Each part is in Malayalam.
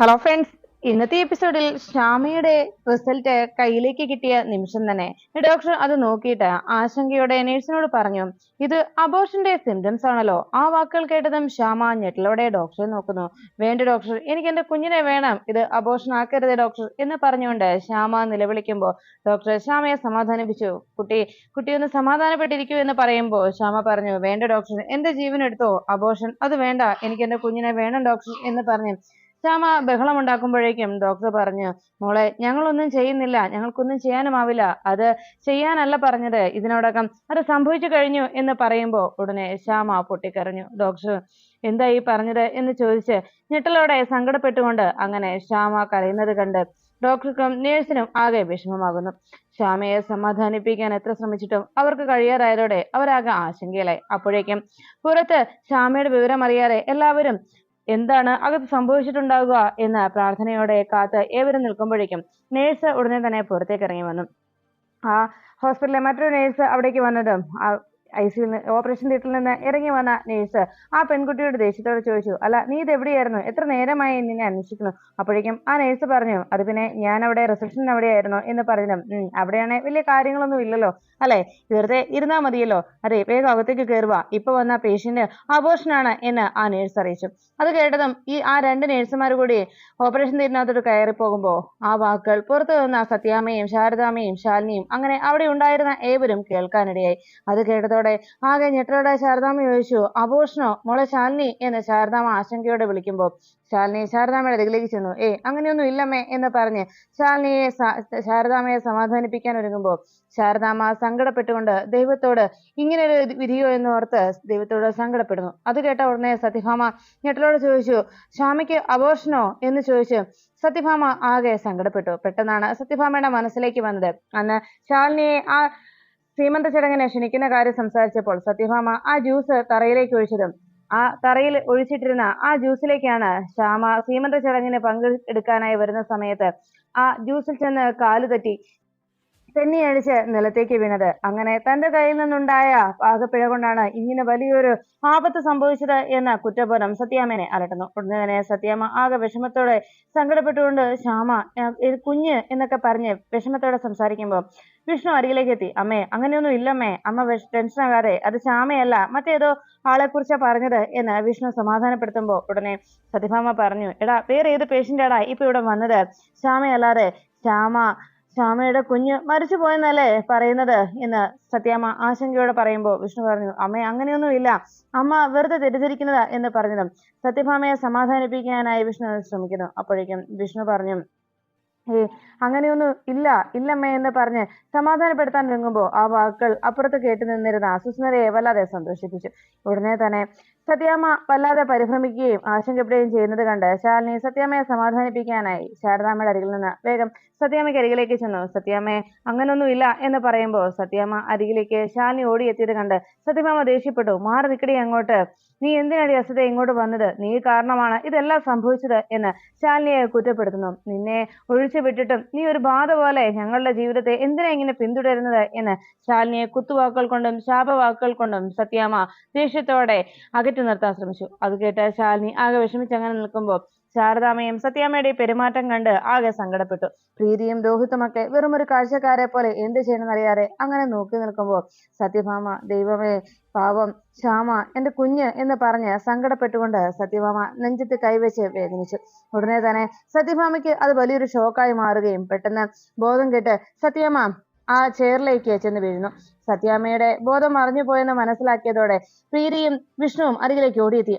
ഹലോ ഫ്രണ്ട്സ്, ഇന്നത്തെ എപ്പിസോഡിൽ ശ്യാമയുടെ റിസൾട്ട് കയ്യിലേക്ക് കിട്ടിയ നിമിഷം തന്നെ ഡോക്ടർ അത് നോക്കിയിട്ട് ആശങ്കയോടെ നേഴ്സിനോട് പറഞ്ഞു, ഇത് അബോർഷന്റെ സിംറ്റംസ് ആണല്ലോ. ആ വാക്കുകൾ കേട്ടതും ശ്യാമ ഞെട്ടലോടെ ഡോക്ടറെ നോക്കുന്നു. വേണ്ട ഡോക്ടർ, എനിക്ക് എന്റെ കുഞ്ഞിനെ വേണം, ഇത് അബോർഷൻ ആക്കരുത് ഡോക്ടർ എന്ന് പറഞ്ഞുകൊണ്ട് ശ്യാമ നിലവിളിക്കുമ്പോൾ ഡോക്ടർ ശ്യാമയെ സമാധാനിപ്പിച്ചു. കുട്ടി ഒന്ന് സമാധാനപ്പെട്ടിരിക്കൂ എന്ന് പറയുമ്പോൾ ശ്യാമ പറഞ്ഞു, വേണ്ട ഡോക്ടർ, എന്റെ ജീവൻ എടുത്തോ, അബോർഷൻ അത് വേണ്ട, എനിക്ക് എന്റെ കുഞ്ഞിനെ വേണം ഡോക്ടർ എന്ന് പറഞ്ഞു ശ്യാമ ബഹളമുണ്ടാക്കുമ്പോഴേക്കും ഡോക്ടർ പറഞ്ഞു, മോളെ, ഞങ്ങളൊന്നും ചെയ്യുന്നില്ല, ഞങ്ങൾക്കൊന്നും ചെയ്യാനുമാവില്ല, അത് ചെയ്യാനല്ല പറഞ്ഞത്, ഇതിനോടകം അത് സംഭവിച്ചു കഴിഞ്ഞു എന്ന് പറയുമ്പോൾ ഉടനെ ശ്യാമ പൊട്ടിക്കരഞ്ഞു. ഡോക്ടർ എന്താ ഈ പറഞ്ഞത് എന്ന് ചോദിച്ച് ഞെട്ടലോടെ സങ്കടപ്പെട്ടുകൊണ്ട് അങ്ങനെ ശ്യാമ കരയുന്നത് കണ്ട് ഡോക്ടർക്കും നേഴ്സിനും ആകെ വിഷമമാകുന്നു. ശ്യാമയെ സമാധാനിപ്പിക്കാൻ എത്ര ശ്രമിച്ചിട്ടും അവർക്ക് കഴിയാറായതോടെ അവരാകെ ആശങ്കയിലായി. അപ്പോഴേക്കും പുറത്ത് ശ്യാമയുടെ വിവരം അറിയാതെ എല്ലാവരും എന്താണ് അകത്ത് സംഭവിച്ചിട്ടുണ്ടാവുക എന്ന പ്രാർത്ഥനയോടെ കാത്ത് ഏവരും നിൽക്കുമ്പോഴേക്കും നേഴ്സ് ഉടനെ തന്നെ പുറത്തേക്ക് ഇറങ്ങി വന്നു. ആ ഹോസ്പിറ്റലിലെ മറ്റൊരു നേഴ്സ് അവിടേക്ക് വന്നതും ICU ഓപ്പറേഷൻ തിയേറ്ററിൽ നിന്ന് ഇറങ്ങി വന്ന നേഴ്സ് ആ പെൺകുട്ടിയോട് ദേഷ്യത്തോടെ ചോദിച്ചു, അല്ല, നീ ഇത് എവിടെയായിരുന്നു, എത്ര നേരമായി നിന്നെ അന്വേഷിക്കുന്നു? അപ്പോഴേക്കും ആ നേഴ്സ് പറഞ്ഞു, അത് പിന്നെ ഞാൻ അവിടെ റിസപ്ഷനിൽ അവിടെയായിരുന്നു എന്ന് പറഞ്ഞു. അവിടെയാണെ വലിയ കാര്യങ്ങളൊന്നും ഇല്ലല്ലോ അല്ലെ, വെറുതെ ഇരുന്നാ മതിയല്ലോ. അതെ, വേഗം അകത്തേക്ക് കയറുക, ഇപ്പൊ വന്ന പേഷ്യന്റ് അബോർഷനാണ് എന്ന് ആ നേഴ്സ് അറിയിച്ചു. അത് കേട്ടതും ആ രണ്ട് നേഴ്സുമാർ കൂടി ഓപ്പറേഷൻ തിയേറ്ററിനകത്തോട്ട് കയറി പോകുമ്പോ ആ വാക്കുകൾ പുറത്തു നിന്ന സത്യാമ്മയും ശാരദാമ്മയും ശാലിനിയും അങ്ങനെ അവിടെ ഉണ്ടായിരുന്ന ഏവരും കേൾക്കാനിടയായി. അത് കേട്ടതോടെ ആകെ ഞെട്ടലോടെ ശാരദാമ്മ ചോദിച്ചു, അബോർഷനോ മോളെ ശാലിനി എന്ന് ശാരദാമ്മ ആശങ്കയോടെ വിളിക്കുമ്പോൾ ശാലിനി ശാരദാമ്മയുടെ അരികിലേക്ക് ചെന്നു. അങ്ങനെയൊന്നും ഇല്ലമ്മേ എന്ന് പറഞ്ഞ് ശാരദാമ്മയെ സമാധാനിപ്പിക്കാൻ ഒരുങ്ങുമ്പോൾ ശാരദാമ്മ സങ്കടപ്പെട്ടുകൊണ്ട് ദൈവത്തോട് ഇങ്ങനെ ഒരു വിധിയോ എന്ന് ഓർത്ത് ദൈവത്തോട് സങ്കടപ്പെടുന്നു. അത് കേട്ട ഉടനെ സത്യഭാമ ഞെട്ടലോട് ചോദിച്ചു, ശ്യാമയ്ക്ക് അബോർഷനോ എന്ന് ചോദിച്ചു സത്യഭാമ ആകെ സങ്കടപ്പെട്ടു. പെട്ടെന്നാണ് സത്യഭാമയുടെ മനസ്സിലേക്ക് വന്നത്, അന്ന് ശാലിനിയെ ആ സീമന്ത ചടങ്ങിനെ ക്ഷണിക്കുന്ന കാര്യം സംസാരിച്ചപ്പോൾ സത്യഭാമ ആ ജ്യൂസ് തറയിലേക്ക് ഒഴിച്ചതും ആ തറയിൽ ഒഴിച്ചിട്ടിരുന്ന ആ ജ്യൂസിലേക്കാണ് ശ്യാമ സീമന്ത ചടങ്ങിന് പങ്കെടുക്കാനായി വരുന്ന സമയത്ത് ആ ജ്യൂസിൽ ചെന്ന് കാലു തെറ്റി തെന്നിയടിച്ച് നിലത്തേക്ക് വീണത്. അങ്ങനെ തന്റെ കയ്യിൽ നിന്നുണ്ടായ പാകപ്പിഴ കൊണ്ടാണ് ഇങ്ങനെ വലിയൊരു ആപത്ത് സംഭവിച്ചത് എന്ന കുറ്റബോധം സത്യാമ്മനെ അലട്ടുന്നു. ഉടനെ തന്നെ സത്യാമ്മ ആകെ വിഷമത്തോടെ സങ്കടപ്പെട്ടുകൊണ്ട് ശ്യാമ കുഞ്ഞ് എന്നൊക്കെ പറഞ്ഞ് വിഷമത്തോടെ സംസാരിക്കുമ്പോൾ വിഷ്ണു അരികിലേക്ക് എത്തി. അമ്മേ, അങ്ങനെയൊന്നും ഇല്ലമ്മേ, അമ്മ ടെൻഷൻ ആകാതെ, അത് ശ്യാമയല്ല, മറ്റേതോ ആളെ കുറിച്ചാ പറഞ്ഞത് എന്ന് വിഷ്ണു സമാധാനപ്പെടുത്തുമ്പോൾ ഉടനെ സത്യഭാമ പറഞ്ഞു, എടാ, വേറെ ഏത് പേഷ്യന്റാടാ ഇപ്പൊ ഇവിടെ വന്നത്? ശ്യാമയല്ലാതെ. ശ്യാമയുടെ കുഞ്ഞ് മരിച്ചു പോയെന്നല്ലേ പറയുന്നത് എന്ന് സത്യാമ്മ ആശങ്കയോടെ പറയുമ്പോൾ വിഷ്ണു പറഞ്ഞു, അമ്മേ, അങ്ങനെയൊന്നും ഇല്ല, അമ്മ വെറുതെ തെറ്റിദ്ധരിക്കുന്നതാ എന്ന് പറഞ്ഞതും സത്യഭാമയെ സമാധാനിപ്പിക്കാനായി വിഷ്ണു ശ്രമിക്കുന്നു. അപ്പോഴേക്കും വിഷ്ണു പറഞ്ഞു, അങ്ങനെയൊന്നും ഇല്ലമ്മേ എന്ന് പറഞ്ഞ് സമാധാനപ്പെടുത്താൻ ഒരുങ്ങുമ്പോൾ ആ വാക്കുകൾ അപ്പുറത്ത് കേട്ടു നിന്നിരുന്ന സുസ്മരയെ വല്ലാതെ സന്തോഷിപ്പിച്ചു. ഉടനെ തന്നെ സത്യാമ്മ വല്ലാതെ പരിഭ്രമിക്കുകയും ആശങ്കപ്പെടുകയും ചെയ്യുന്നത് കണ്ട് ശാലിനി സത്യാമ്മയെ സമാധാനിപ്പിക്കാനായി ശാരദാമ്മയുടെ അരികിൽ നിന്ന് വേഗം സത്യാമ്മയ്ക്ക് അരികിലേക്ക് ചെന്നു. സത്യാമ്മയെ അങ്ങനൊന്നും ഇല്ല എന്ന് പറയുമ്പോൾ സത്യാമ്മ അരികിലേക്ക് ശാലിനി ഓടിയെത്തിയത് കണ്ട് സത്യഭാമ ദേഷ്യപ്പെട്ടു. മാറി നിൽക്കടി അങ്ങോട്ട്, നീ എന്തിനാടി അസത ഇങ്ങോട്ട് വന്നത്? നീ കാരണമാണ് ഇതെല്ലാം സംഭവിച്ചത് എന്ന് ശാലിനിയെ കുറ്റപ്പെടുത്തുന്നു. നിന്നെ ഒഴിച്ചു വിട്ടിട്ടും നീ ഒരു ബാധ പോലെ ഞങ്ങളുടെ ജീവിതത്തെ എന്തിനാ ഇങ്ങനെ പിന്തുടരുന്നത് എന്ന് ശാലിനിയെ കുത്തുവാക്കുകൾ കൊണ്ടും ശാപവാക്കുകൾ കൊണ്ടും സത്യാമ്മ ദേഷ്യത്തോടെ അകറ്റി നിർത്താൻ ശ്രമിച്ചു. അത് കേട്ട് ശാലിനി ആകെ വിഷമിച്ചങ്ങനെ നിൽക്കുമ്പോൾ ശാരദാമ്മയും സത്യാമ്മയുടെ പെരുമാറ്റം കണ്ട് ആകെ സങ്കടപ്പെട്ടു. പ്രീതിയും രോഹിത്തുമൊക്കെ വെറും ഒരു കാഴ്ചക്കാരെ പോലെ എന്ത് ചെയ്യണമെന്നറിയാതെ അങ്ങനെ നോക്കി നിൽക്കുമ്പോൾ സത്യഭാമ, ദൈവമേ, പാവം ശ്യാമ, എന്റെ കുഞ്ഞ് എന്ന് പറഞ്ഞ് സങ്കടപ്പെട്ടുകൊണ്ട് സത്യഭാമ നെഞ്ചത്ത് കൈവച്ച് വേദനിച്ചു. ഉടനെ തന്നെ സത്യഭാമയ്ക്ക് അത് വലിയൊരു ഷോക്കായി മാറുകയും പെട്ടെന്ന് ബോധം കെട്ട് സത്യഭാമ ആ ചെയറിലേക്ക് ചെന്ന് വീഴുന്നു. സത്യാമ്മയുടെ ബോധം മറിഞ്ഞു പോയെന്ന് മനസ്സിലാക്കിയതോടെ പ്രീതിയും വിഷ്ണുവും അരികിലേക്ക് ഓടിയെത്തി.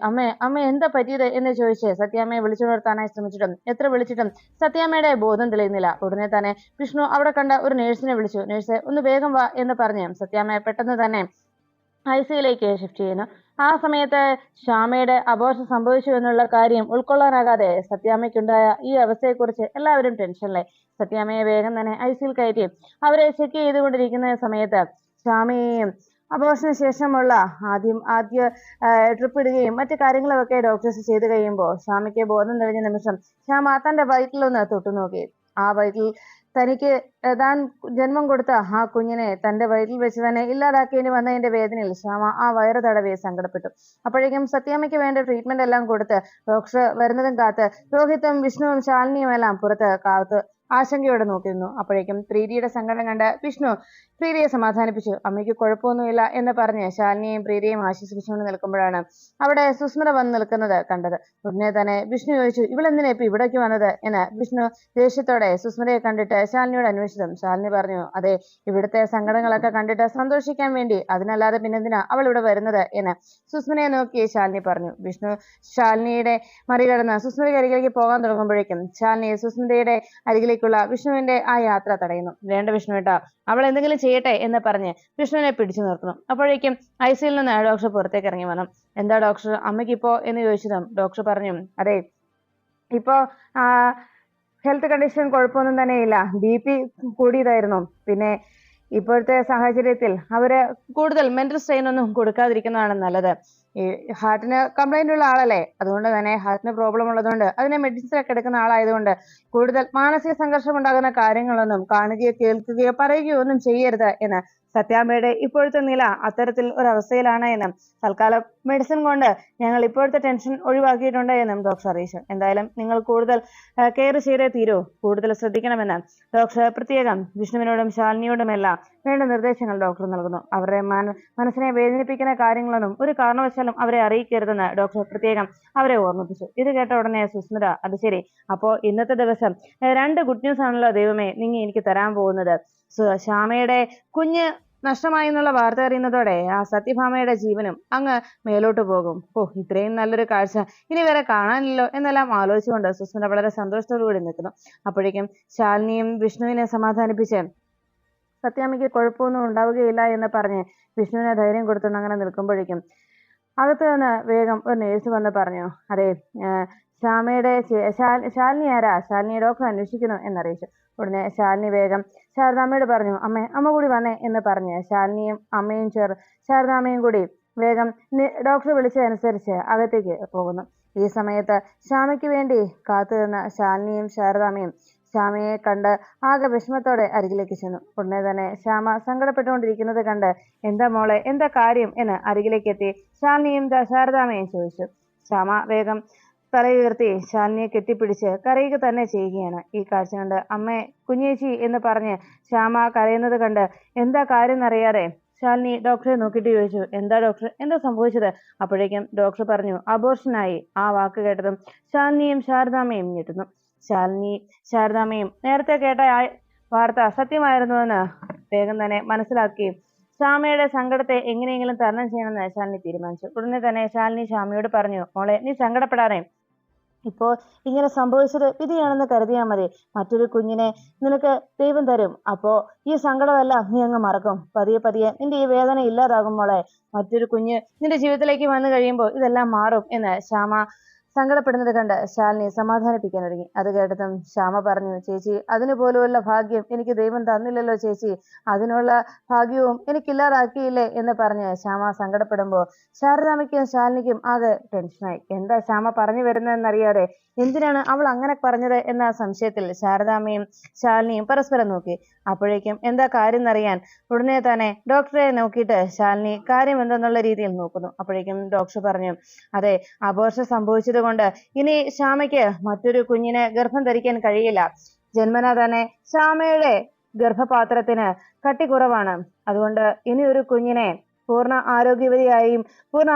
അമ്മ എന്താ പറ്റിയത് എന്ന് ചോദിച്ച് സത്യാമ്മയെ വിളിച്ചുണർത്താനായി ശ്രമിച്ചിട്ടും എത്ര വിളിച്ചിട്ടും സത്യാമ്മയുടെ ബോധം തെളിയുന്നില്ല. ഉടനെ തന്നെ വിഷ്ണു അവിടെ കണ്ട ഒരു നേഴ്സിനെ വിളിച്ചു. നേഴ്സ്, ഒന്ന് വേഗം വാ എന്ന് പറഞ്ഞ് സത്യാമ്മയെ പെട്ടെന്ന് തന്നെ ICUലേക്ക് ഷിഫ്റ്റ് ചെയ്യുന്നു. ആ സമയത്ത് ശ്യാമയുടെ അബോർഷൻ സംഭവിച്ചു എന്നുള്ള കാര്യം ഉൾക്കൊള്ളാനാകാതെ സത്യാമ്മയ്ക്കുണ്ടായ ഈ അവസ്ഥയെക്കുറിച്ച് എല്ലാവരും ടെൻഷനിലായി. സത്യാമ്മയെ വേഗം തന്നെ ICUയിൽ കയറ്റി അവരെ ചെക്ക് ചെയ്തുകൊണ്ടിരിക്കുന്ന സമയത്ത് ശ്യാമയെയും അബോർഷന് ശേഷമുള്ള ആദ്യ ട്രിപ്പ് ഇടുകയും മറ്റു കാര്യങ്ങളൊക്കെ ഡോക്ടേഴ്സ് ചെയ്തു കഴിയുമ്പോൾ ശ്യാമയ്ക്ക് ബോധം തെളിഞ്ഞ നിമിഷം ശ്യാമ തന്റെ വയറ്റിലൊന്ന് തൊട്ടുനോക്കി. ആ വയറ്റിൽ തനിക്ക് താൻ ജന്മം കൊടുത്ത ആ കുഞ്ഞിനെ തന്റെ വയറ്റിൽ വെച്ച് തന്നെ ഇല്ലാതാക്കേണ്ടി വന്നതിന്റെ വേദനയിൽ ശ്യാമ ആ വയറ് തടവി സങ്കടപ്പെട്ടു. അപ്പോഴേക്കും സത്യാമ്മയ്ക്ക് വേണ്ട ട്രീറ്റ്മെന്റ് എല്ലാം കൊടുത്ത് ഡോക്ടർ വരുന്നതും കാത്ത് രോഹിത്തും വിഷ്ണുവും ശാലിനിയും എല്ലാം പുറത്ത് കാത്ത് ആശങ്കയോടെ നോക്കിയിരുന്നു. അപ്പോഴേക്കും പ്രീതിയുടെ സങ്കടം കണ്ട് വിഷ്ണു പ്രീതിയെ സമാധാനിപ്പിച്ചു. അമ്മയ്ക്ക് കുഴപ്പമൊന്നുമില്ല എന്ന് പറഞ്ഞ് ശാലിനിയെയും പ്രീതിയെയും ആശ്വസിപ്പിച്ചുകൊണ്ട് നിൽക്കുമ്പോഴാണ് അവിടെ സുസ്മിത വന്ന് നിൽക്കുന്നത് കണ്ടത്. ഉടനെ തന്നെ വിഷ്ണു ചോദിച്ചു, ഇവളെന്തിനാ ഇപ്പൊ ഇവിടേക്ക് വന്നത് എന്ന്. വിഷ്ണു ദേഷ്യത്തോടെ സുസ്മിതയെ കണ്ടിട്ട് ശാലിനിയോട് അന്വേഷിച്ചതും ശാലിനി പറഞ്ഞു, അതെ, ഇവിടുത്തെ സങ്കടങ്ങളൊക്കെ കണ്ടിട്ട് സന്തോഷിക്കാൻ വേണ്ടി, അതിനല്ലാതെ പിന്നെന്തിനാ അവൾ ഇവിടെ വരുന്നത് എന്ന് സുസ്മിതയെ നോക്കി ശാലിനി പറഞ്ഞു. വിഷ്ണു ശാലിനിയുടെ മറികടന്ന് സുസ്മിതയുടെ അരികിലേക്ക് പോകാൻ തുടങ്ങുമ്പോഴേക്കും ശാലിനി സുസ്മിതയുടെ അരികിലേക്കുള്ള വിഷ്ണുവിന്റെ ആ യാത്ര തടയുന്നു. വേണ്ട വിഷ്ണുവേട്ടാ, അവൾ എന്തെങ്കിലും ചെയ്യട്ടെ എന്ന് പറഞ്ഞ് വിഷ്ണുവിനെ പിടിച്ചു നിർത്തുന്നു. അപ്പോഴേക്കും ഐസിയിൽ നിന്ന് ഡോക്ടർ പുറത്തേക്ക് ഇറങ്ങി വന്നു. എന്താ ഡോക്ടർ, അമ്മയ്ക്കിപ്പോ എന്ന് ചോദിച്ചതും ഡോക്ടർ പറഞ്ഞു, അതെ, ഇപ്പോ ഹെൽത്ത് കണ്ടീഷൻ കുഴപ്പമൊന്നും തന്നെയില്ല. BP കൂടിയതായിരുന്നു. പിന്നെ ഇപ്പോഴത്തെ സാഹചര്യത്തിൽ അവര് കൂടുതൽ മെന്റൽ സ്ട്രെയിൻ ഒന്നും കൊടുക്കാതിരിക്കുന്നതാണ് നല്ലത്. ഈ ഹാർട്ടിന് കംപ്ലൈന്റ് ഉള്ള ആളല്ലേ, അതുകൊണ്ട് തന്നെ ഹാർട്ടിന് പ്രോബ്ലം ഉള്ളതുകൊണ്ട് അതിനെ മെഡിസിൻ ഒക്കെ എടുക്കുന്ന ആളായതുകൊണ്ട് കൂടുതൽ മാനസിക സംഘർഷം ഉണ്ടാകുന്ന കാര്യങ്ങളൊന്നും കാണുകയോ കേൾക്കുകയോ പറയുകയോ ഒന്നും ചെയ്യരുത് എന്ന്. സത്യാമ്മയുടെ ഇപ്പോഴത്തെ നില അത്തരത്തിൽ ഒരു അവസ്ഥയിലാണ് എന്നും തൽക്കാലം മെഡിസിൻ കൊണ്ട് ഞങ്ങൾ ഇപ്പോഴത്തെ ടെൻഷൻ ഒഴിവാക്കിയിട്ടുണ്ട് എന്നും ഡോക്ടർ അറിയിച്ചു. എന്തായാലും നിങ്ങൾ കൂടുതൽ കെയർ ചെയ്തേ തീരൂ, കൂടുതൽ ശ്രദ്ധിക്കണമെന്ന് ഡോക്ടർ പ്രത്യേകം വിഷ്ണുവിനോടും ശാലിനിയോടുമെല്ലാം വേണ്ട നിർദ്ദേശങ്ങൾ ഡോക്ടർ നൽകുന്നു. അവരുടെ മനസ്സിനെ വേദനിപ്പിക്കുന്ന കാര്യങ്ങളൊന്നും ഒരു കാരണവശാലും അവരെ അറിയിക്കരുതെന്ന് ഡോക്ടർ പ്രത്യേകം അവരെ ഓർമ്മിപ്പിച്ചു. ഇത് കേട്ട ഉടനെ സുസ്മിത, അത് ശരി, അപ്പോ ഇന്നത്തെ ദിവസം 2 ഗുഡ് ന്യൂസ് ആണല്ലോ ദൈവമേ നിങ്ങൾ എനിക്ക് തരാൻ പോകുന്നത്. ശ്യാമയുടെ കുഞ്ഞ് നഷ്ടമായി എന്നുള്ള വാർത്ത അറിയുന്നതോടെ ആ സത്യഭാമയുടെ ജീവനും അങ്ങ് മേലോട്ട് പോകും. ഇത്രയും നല്ലൊരു കാഴ്ച ഇനി വരെ കാണാനില്ലല്ലോ എന്നെല്ലാം ആലോചിച്ചുകൊണ്ട് സുസ്മിത വളരെ സന്തോഷത്തോടുകൂടി നിൽക്കുന്നു. അപ്പോഴേക്കും ശാലിനിയും വിഷ്ണുവിനെ സമാധാനിപ്പിച്ച് സത്യാമ്മയ്ക്ക് കുഴപ്പമൊന്നും ഉണ്ടാവുകയില്ല എന്ന് പറഞ്ഞ് വിഷ്ണുവിനെ ധൈര്യം കൊടുത്തുകൊണ്ട് അങ്ങനെ നിൽക്കുമ്പോഴേക്കും അകത്ത് നിന്ന് വേഗം ഒരു നേഴ്സ് വന്ന് പറഞ്ഞു, അതെ, ശ്യാമയുടെ ശാലിനി ആരാ, ശാലിനി ഡോക്ടർ അന്വേഷിക്കുന്നു എന്നറിയിച്ചു. ഉടനെ ശാലിനി വേഗം ശാരദാമ്മയോട് പറഞ്ഞു, അമ്മ കൂടി വന്നേ എന്ന് പറഞ്ഞ് ശാലിനിയും അമ്മയും ശാരദാമ്മയും കൂടി വേഗം ഡോക്ടർ വിളിച്ചതനുസരിച്ച് അകത്തേക്ക് പോകുന്നു. ഈ സമയത്ത് ശ്യാമയ്ക്ക് വേണ്ടി കാത്തു നിന്ന ശാലിനിയും ശാരദാമ്മയും ശ്യാമയെ കണ്ട് ആകെ വിഷമത്തോടെ അരികിലേക്ക് ചെന്നു. ഉടനെ തന്നെ ശ്യാമ സങ്കടപ്പെട്ടുകൊണ്ടിരിക്കുന്നത് കണ്ട്, എന്താ മോളെ, എന്താ കാര്യം എന്ന് അരികിലേക്ക് എത്തി ശാലിനിയും ശാരദാമ്മയും ചോദിച്ചു. ശ്യാമ വേഗം തലയുയർത്തി ശാലിനിയെ കെട്ടിപ്പിടിച്ച് കരയുക തന്നെ ചെയ്യുകയാണ്. ഈ കാഴ്ച കണ്ട് അമ്മേ, കുഞ്ഞേച്ചി എന്ന് പറഞ്ഞ് ശ്യാമ കരയുന്നത് കണ്ട് എന്താ കാര്യം എന്നറിയാതെ ശാലിനി ഡോക്ടറെ നോക്കിയിട്ട് ചോദിച്ചു, എന്താ ഡോക്ടർ, എന്താ സംഭവിച്ചത്? അപ്പോഴേക്കും ഡോക്ടർ പറഞ്ഞു, അബോർഷനായി. ആ വാക്ക് കേട്ടതും ശാലിനിയും ശാരദാമ്മയും ഞെട്ടുന്നു. ശാരദാമ്മയും നേരത്തെ കേട്ട വാർത്ത സത്യമായിരുന്നുവെന്ന് വേഗം തന്നെ മനസ്സിലാക്കി ശ്യാമയുടെ സങ്കടത്തെ എങ്ങനെയെങ്കിലും തരണം ചെയ്യണമെന്ന് ശാലിനി തീരുമാനിച്ചു. ഉടനെ തന്നെ ശാലിനി ശ്യാമയോട് പറഞ്ഞു, മോളെ, നീ സങ്കടപ്പെടാതെ, ഇപ്പോ ഇങ്ങനെ സംഭവിച്ചത് വിധിയാണെന്ന് കരുതിയാൽ മതി. മറ്റൊരു കുഞ്ഞിനെ നിനക്ക് ദൈവം തരും. അപ്പോ ഈ സങ്കടമെല്ലാം നീ അങ്ങ് മറക്കും. പതിയെ പതിയെ നിന്റെ ഈ വേദന ഇല്ലാതാകും മോളെ. മറ്റൊരു കുഞ്ഞ് നിന്റെ ജീവിതത്തിലേക്ക് വന്നു കഴിയുമ്പോൾ ഇതെല്ലാം മാറും എന്ന് ശ്യാമ സങ്കടപ്പെടുന്നത് കണ്ട് ശാലിനി സമാധാനിപ്പിക്കാൻ തുടങ്ങി. അത് കേട്ടതും ശ്യാമ പറഞ്ഞു, ചേച്ചി, അതിനു പോലുമുള്ള ഭാഗ്യം എനിക്ക് ദൈവം തന്നില്ലല്ലോ ചേച്ചി, അതിനുള്ള ഭാഗ്യവും എനിക്കില്ലാതാക്കിയില്ലേ എന്ന് പറഞ്ഞ് ശ്യാമ സങ്കടപ്പെടുമ്പോൾ ശാരദാമ്മയ്ക്കും ശാലിനിക്കും ആകെ ടെൻഷനായി. എന്താ ശ്യാമ പറഞ്ഞു വരുന്നതെന്നറിയാതെ എന്തിനാണ് അവൾ അങ്ങനെ പറഞ്ഞത് എന്ന സംശയത്തിൽ ശാരദാമ്മയും ശാലിനിയും പരസ്പരം നോക്കി. അപ്പോഴേക്കും എന്താ കാര്യം എന്നറിയാൻ ഉടനെ തന്നെ ഡോക്ടറെ നോക്കിയിട്ട് ശാലിനി കാര്യം എന്തെന്നുള്ള രീതിയിൽ നോക്കുന്നു. അപ്പോഴേക്കും ഡോക്ടർ പറഞ്ഞു, അതെ, അബോർഷൻ സംഭവിച്ചത് കൊണ്ട് ഇനി ശ്യാമയ്ക്ക് മറ്റൊരു കുഞ്ഞിനെ ഗർഭം ധരിക്കാൻ കഴിയില്ല. ജന്മനാ തന്നെ ശ്യാമയുടെ ഗർഭപാത്രത്തിന് കട്ടി കുറവാണ്. അതുകൊണ്ട് ഇനി ഒരു കുഞ്ഞിനെ പൂർണ്ണ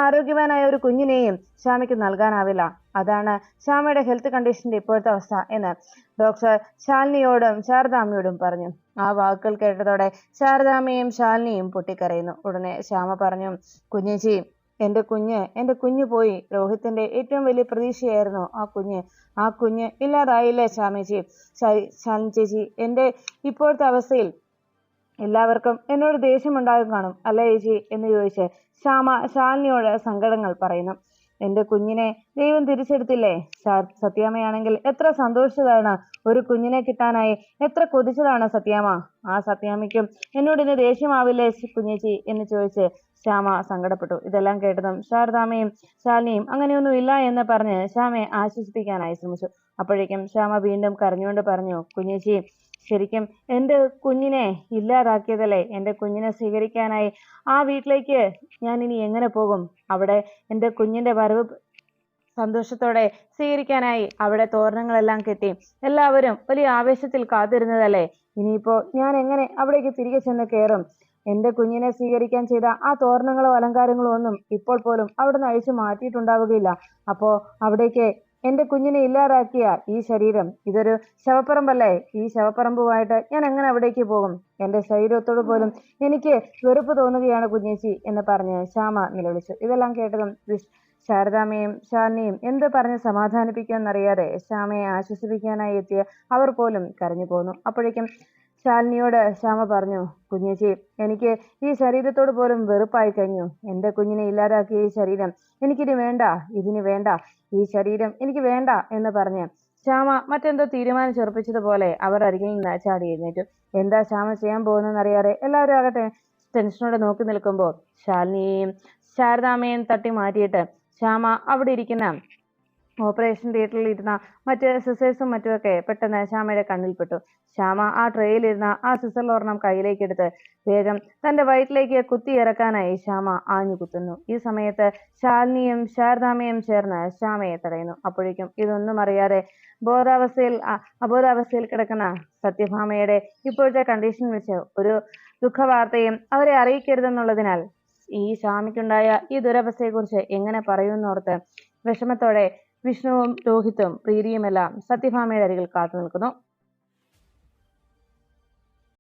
ആരോഗ്യവാനായ ഒരു കുഞ്ഞിനെയും ശ്യാമയ്ക്ക് നൽകാനാവില്ല. അതാണ് ശ്യാമയുടെ ഹെൽത്ത് കണ്ടീഷന്റെ ഇപ്പോഴത്തെ അവസ്ഥ എന്ന് ഡോക്ടർ ശാലിനിയോടും ശാരദാമ്മയോടും പറഞ്ഞു. ആ വാക്കുകൾ കേട്ടതോടെ ശാരദാമ്മയും ശാലിനിയും പൊട്ടിക്കരയുന്നു. ഉടനെ ശ്യാമ പറഞ്ഞു, കുഞ്ഞേച്ചി, എന്റെ കുഞ്ഞ് പോയി. രോഹിത്തിന്റെ ഏറ്റവും വലിയ പ്രതീക്ഷയായിരുന്നു ആ കുഞ്ഞ് ഇല്ലാതായില്ലേ ശാലിനി ചേച്ചി. എന്റെ ഇപ്പോഴത്തെ അവസ്ഥയിൽ എല്ലാവർക്കും എന്നോട് ദേഷ്യമുണ്ടാകും കാണും അല്ലേ ചേച്ചി എന്ന് ചോദിച്ച് ശാലിനിയോട് സങ്കടങ്ങൾ പറയുന്നു. എന്റെ കുഞ്ഞിനെ ദൈവം തിരിച്ചെടുത്തില്ലേ. സത്യാമ്മയാണെങ്കിൽ എത്ര സന്തോഷിച്ചതാണ് ഒരു കുഞ്ഞിനെ കിട്ടാനായി, എത്ര കൊതിച്ചതാണ് സത്യാമ്മ. ആ സത്യാമ്മയ്ക്കും എന്നോട് ഇന്ന് ദേഷ്യമാവില്ലേ കുഞ്ഞേച്ചി എന്ന് ചോദിച്ച് ശ്യാമ സങ്കടപ്പെട്ടു. ഇതെല്ലാം കേട്ടതും ശാരദാമ്മയും ശാലിനിയും അങ്ങനെയൊന്നും ഇല്ല എന്ന് പറഞ്ഞ് ശ്യാമയെ ആശ്വസിപ്പിക്കാനായി ശ്രമിച്ചു. അപ്പോഴേക്കും ശ്യാമ വീണ്ടും കരഞ്ഞുകൊണ്ട് പറഞ്ഞു, കുഞ്ഞേച്ചി, ശരിക്കും എന്റെ കുഞ്ഞിനെ ഇല്ലാതാക്കിയതല്ലേ? എന്റെ കുഞ്ഞിനെ സ്വീകരിക്കാനായി ആ വീട്ടിലേക്ക് ഞാൻ ഇനി എങ്ങനെ പോകും? അവിടെ എന്റെ കുഞ്ഞിന്റെ വരവ് സന്തോഷത്തോടെ സ്വീകരിക്കാനായി അവിടെ തോരണങ്ങളെല്ലാം കെട്ടി എല്ലാവരും വലിയ ആവേശത്തിൽ കാത്തിരുന്നതല്ലേ? ഇനിയിപ്പോ ഞാൻ എങ്ങനെ അവിടേക്ക് തിരികെ ചെന്ന് കയറും? എന്റെ കുഞ്ഞിനെ സ്വീകരിക്കാൻ ചെയ്ത ആ തോരണങ്ങളോ അലങ്കാരങ്ങളോ ഒന്നും ഇപ്പോൾ പോലും അവിടുന്ന് അഴിച്ചു മാറ്റിയിട്ടുണ്ടാവുകയില്ല. അപ്പോ അവിടേക്ക് എന്റെ കുഞ്ഞിനെ ഇല്ലാതാക്കിയ ഈ ശരീരം ഇതൊരു ശവപ്പറമ്പല്ലേ? ഈ ശവപ്പറമ്പുമായിട്ട് ഞാൻ എങ്ങനെ അവിടേക്ക് പോകും? എന്റെ ശരീരത്തോട് പോലും എനിക്ക് വെറുപ്പ് തോന്നുകയാണ് കുഞ്ഞേച്ചി എന്ന് പറഞ്ഞ് ശ്യാമ നിലവിളിച്ചു. ഇതെല്ലാം കേട്ടതും ശാരദാമ്മയും ശാലിനിയും എന്ത് പറഞ്ഞ് സമാധാനിപ്പിക്കുമെന്നറിയാതെ ശ്യാമയെ ആശ്വസിപ്പിക്കാനായി എത്തിയ അവർ പോലും കരഞ്ഞു പോന്നു. അപ്പോഴേക്കും ശാലിനിയോട് ശ്യാമ പറഞ്ഞു, കുഞ്ഞേച്ചി, എനിക്ക് ഈ ശരീരത്തോട് പോലും വെറുപ്പായി കഴിഞ്ഞു. എന്റെ കുഞ്ഞിനെ ഇല്ലാതാക്കിയ ഈ ശരീരം എനിക്കിനി വേണ്ട, ഇതിന് വേണ്ട, ഈ ശരീരം എനിക്ക് വേണ്ട എന്ന് പറഞ്ഞ് ശ്യാമ മറ്റെന്തോ തീരുമാനിച്ചുറപ്പിച്ചതുപോലെ അവർ അരികിൽ നിന്ന് ചാടി എഴുന്നേറ്റു. എന്താ ശ്യാമ ചെയ്യാൻ പോകുന്നതെന്നറിയാതെ എല്ലാവരും ആകട്ടെ ടെൻഷനോടെ നോക്കി നിൽക്കുമ്പോൾ ശാലിനിയെയും ശാരദാമ്മയും തട്ടി മാറ്റിയിട്ട് ശ്യാമ അവിടെ ഇരിക്കുന്ന ഓപ്പറേഷൻ തിയേറ്ററിൽ ഇരുന്ന മറ്റ് സിസേഴ്സും മറ്റുമൊക്കെ പെട്ടെന്ന് ശ്യാമയുടെ കണ്ണിൽപ്പെട്ടു. ശ്യാമ ആ ട്രേയിലിരുന്ന ആ സിസറിലൊരെണ്ണം കയ്യിലേക്ക് എടുത്ത് വേഗം തന്റെ വയറ്റിലേക്ക് കുത്തിയിറക്കാനായി ശ്യാമ ആഞ്ഞു കുത്തുന്നു. ഈ സമയത്ത് ശാലിനിയും ശാരദാമ്മയും ചേർന്ന് ശ്യാമയെ തടയുന്നു. അപ്പോഴേക്കും ഇതൊന്നും അറിയാതെ അബോധാവസ്ഥയിൽ കിടക്കുന്ന സത്യഭാമയുടെ ഇപ്പോഴത്തെ കണ്ടീഷൻ വെച്ച് ഒരു ദുഃഖവാർത്തയും അവരെ അറിയിക്കരുതെന്നുള്ളതിനാൽ ഈ ശ്യാമയ്ക്കുണ്ടായ ഈ ദുരവസ്ഥയെക്കുറിച്ച് എങ്ങനെ പറയുമെന്നോർത്ത് വിഷമത്തോടെ വിഷ്ണുവും രോഹിത്തും പ്രീതിയുമെല്ലാം സത്യഭാമയുടെ അരികിൽ കാത്തു നിൽക്കുന്നു.